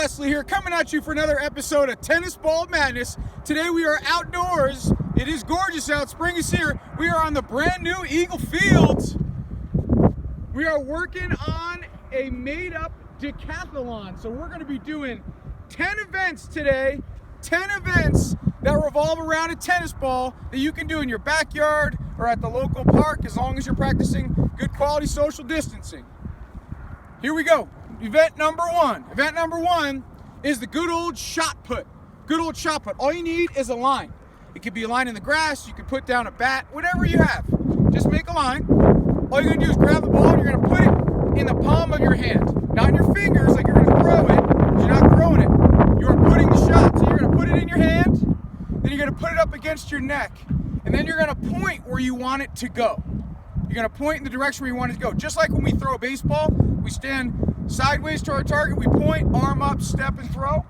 Leslie here, coming at you for another episode of Tennis Ball Madness. Today we are outdoors. It is gorgeous out. Spring is here. We are on the brand new Eagle Fields. We are working on a made-up decathlon. So we're going to be doing 10 events today. 10 events that revolve around a tennis ball that you can do in your backyard or at the local park as long as you're practicing good quality social distancing. Here we go. Event number one. Event number one is the good old shot put. Good old shot put. All you need is a line. It could be a line in the grass. You can put down a bat, whatever you have. Just make a line. All you're going to do is grab the ball and you're going to put it in the palm of your hand. Not in your fingers like you're going to throw it, because you're not throwing it. You are putting the shot. So you're going to put it in your hand, then you're going to put it up against your neck, and then you're going to point where you want it to go. You're going to point in the direction where you want it to go. Just like when we throw a baseball, we stand sideways to our target, we point, arm up, step, and throw.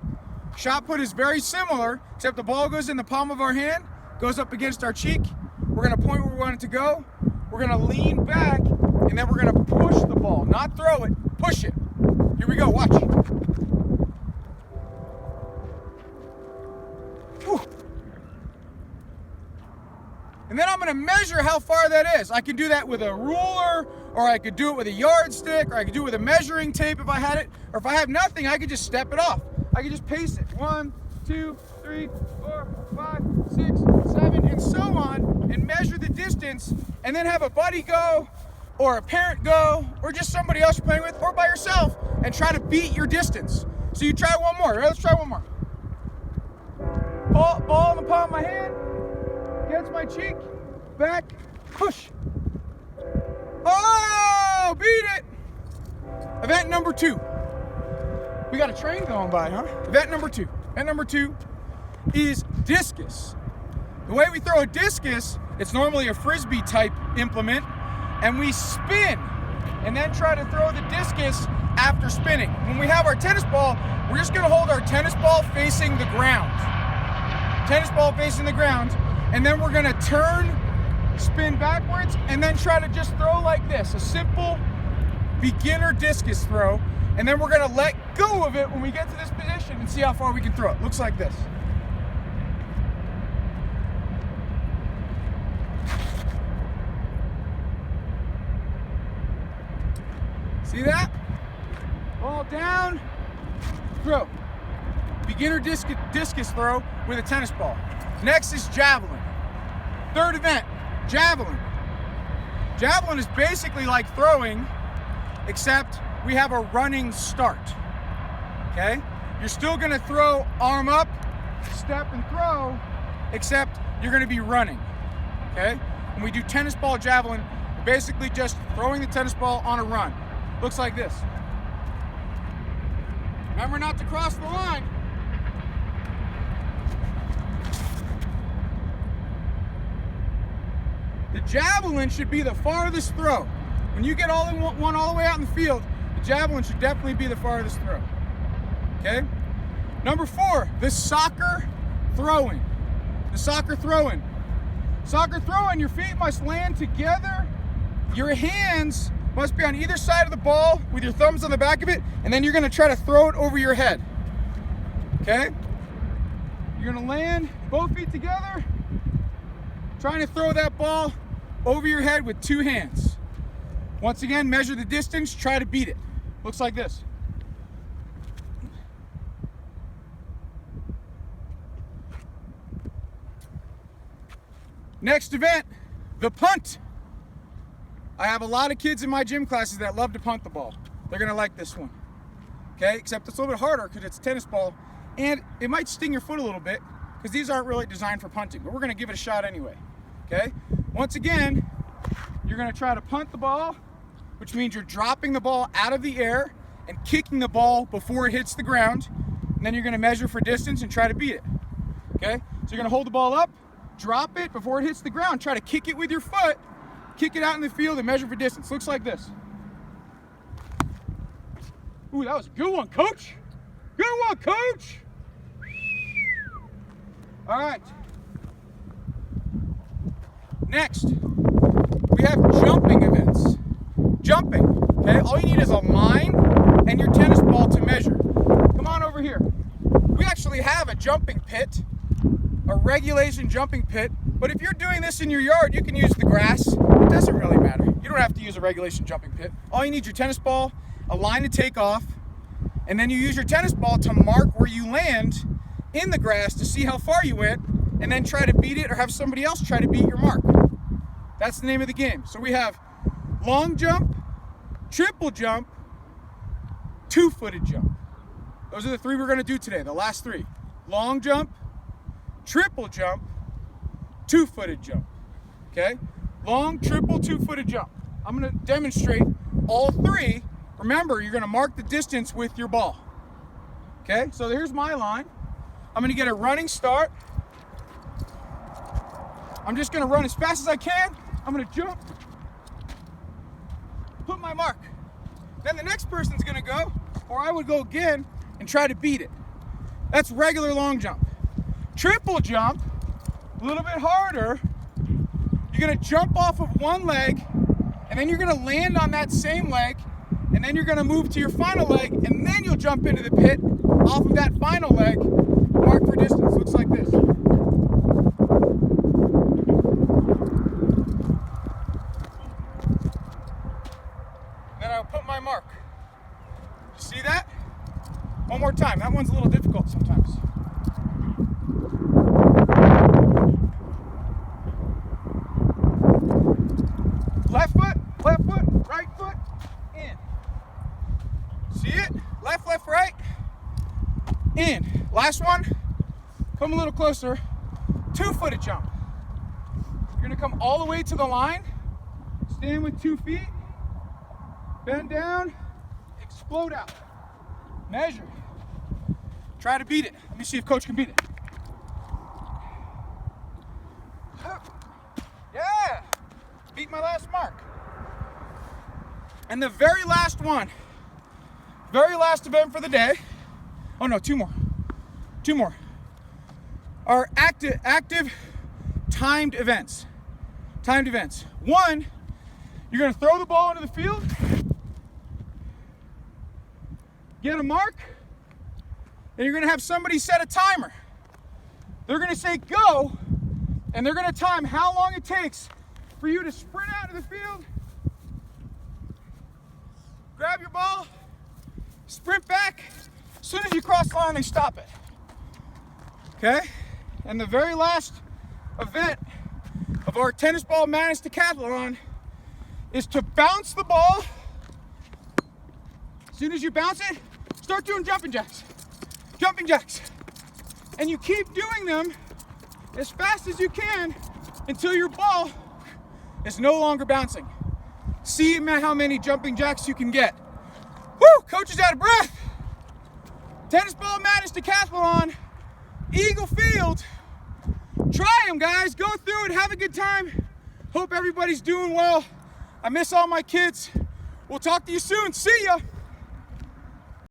Shot put is very similar, except the ball goes in the palm of our hand, goes up against our cheek. We're going to point where we want it to go. We're going to lean back, and then we're going to push the ball. Not throw it, push it. Here we go, watch. Whew. And then I'm going to measure how far that is. I can do that with a ruler, or I could do it with a yardstick, or I could do it with a measuring tape if I had it, or if I have nothing, I could just step it off. I could just pace it. 1, 2, 3, 4, 5, 6, 7, and so on, and measure the distance, and then have a buddy go, or a parent go, or just somebody else you're playing with, or by yourself, and try to beat your distance. So you try one more. Right, let's try one more. Ball in the palm of my hand, against my cheek, back, push. Oh, beat it. Event number 2. We got a train going by, huh? Event number 2. Event number 2 is discus. The way we throw a discus, it's normally a frisbee type implement, and we spin and then try to throw the discus after spinning. When we have our tennis ball, we're just gonna hold our tennis ball facing the ground. Tennis ball facing the ground, and then we're gonna turn, spin backwards, and then try to just throw like this, a simple beginner discus throw, and then we're gonna let go of it when we get to this position and see how far we can throw it. Looks like this. See that? Ball down, throw. Beginner discus throw with a tennis ball. Next is javelin. Third event, javelin. Javelin is basically like throwing, except we have a running start, okay? You're still gonna throw arm up, step and throw, except you're gonna be running, okay? When we do tennis ball javelin, we're basically just throwing the tennis ball on a run. Looks like this. Remember not to cross the line. The javelin should be the farthest throw. When you get one all the way out in the field, the javelin should definitely be the farthest throw. Okay? Number 4, the soccer throwing. The soccer throwing. Soccer throwing, your feet must land together. Your hands must be on either side of the ball with your thumbs on the back of it, and then you're gonna try to throw it over your head. Okay? You're gonna land both feet together, trying to throw that ball over your head with 2 hands. Once again, measure the distance, try to beat it. Looks like this. Next event, the punt. I have a lot of kids in my gym classes that love to punt the ball. They're gonna like this one. Okay, except it's a little bit harder because it's a tennis ball, and it might sting your foot a little bit because these aren't really designed for punting, but we're gonna give it a shot anyway. Okay, once again, you're gonna try to punt the ball, which means you're dropping the ball out of the air and kicking the ball before it hits the ground, and then you're gonna measure for distance and try to beat it. Okay, so you're gonna hold the ball up, drop it before it hits the ground, try to kick it with your foot, kick it out in the field and measure for distance. Looks like this. Ooh, that was a good one, coach. Good one, coach. All right. Next, we have jumping events. Jumping, okay? All you need is a line and your tennis ball to measure. Come on over over here. We actually have a jumping pit, a regulation jumping pit, but if you're doing this in your yard, you can use the grass. It doesn't really matter. You don't have to use a regulation jumping pit. All you need is your tennis ball, a line to take off, and then you use your tennis ball to mark where you land in the grass to see how far you went, and then try to beat it or have somebody else try to beat your mark. That's the name of the game. So we have long jump, triple jump, two-footed jump. Those are the three we're gonna do today, the last three. Long jump, triple jump, two-footed jump, okay? Long, triple, two-footed jump. I'm gonna demonstrate all three. Remember, you're gonna mark the distance with your ball, okay? So here's my line. I'm gonna get a running start. I'm just gonna run as fast as I can. I'm gonna jump, put my mark. Then the next person's gonna go, or I would go again and try to beat it. That's regular long jump. Triple jump, a little bit harder. You're gonna jump off of one leg, and then you're gonna land on that same leg, and then you're gonna move to your final leg, and then you'll jump into the pit off of that final leg, mark for distance. Looks like this. Then I'll put my mark. You see that? One more time. That one's a little difficult sometimes. Left foot, right foot, in. See it? Left, right, in. Last one, come a little closer. Two-footed jump. You're gonna come all the way to the line, stand with 2 feet, bend down, explode out. Measure. Try to beat it. Let me see if coach can beat it. Yeah! Beat my last mark. And the very last one, very last event for the day. Oh no, two more. Are active timed events. One, you're gonna throw the ball into the field, get a mark, and you're gonna have somebody set a timer. They're gonna say go, and they're gonna time how long it takes for you to sprint out of the field, grab your ball, sprint back. As soon as you cross the line, they stop it. Okay? And the very last event of our Tennis Ball Madness Decathlon is to bounce the ball. As soon as you bounce it, start doing jumping jacks. And you keep doing them as fast as you can until your ball is no longer bouncing. See how many jumping jacks you can get. Woo! Coach is out of breath. Tennis Ball Madness Decathlon, Eagle Field. Try them, guys. Go through it. Have a good time. Hope everybody's doing well. I miss all my kids. We'll talk to you soon. See ya.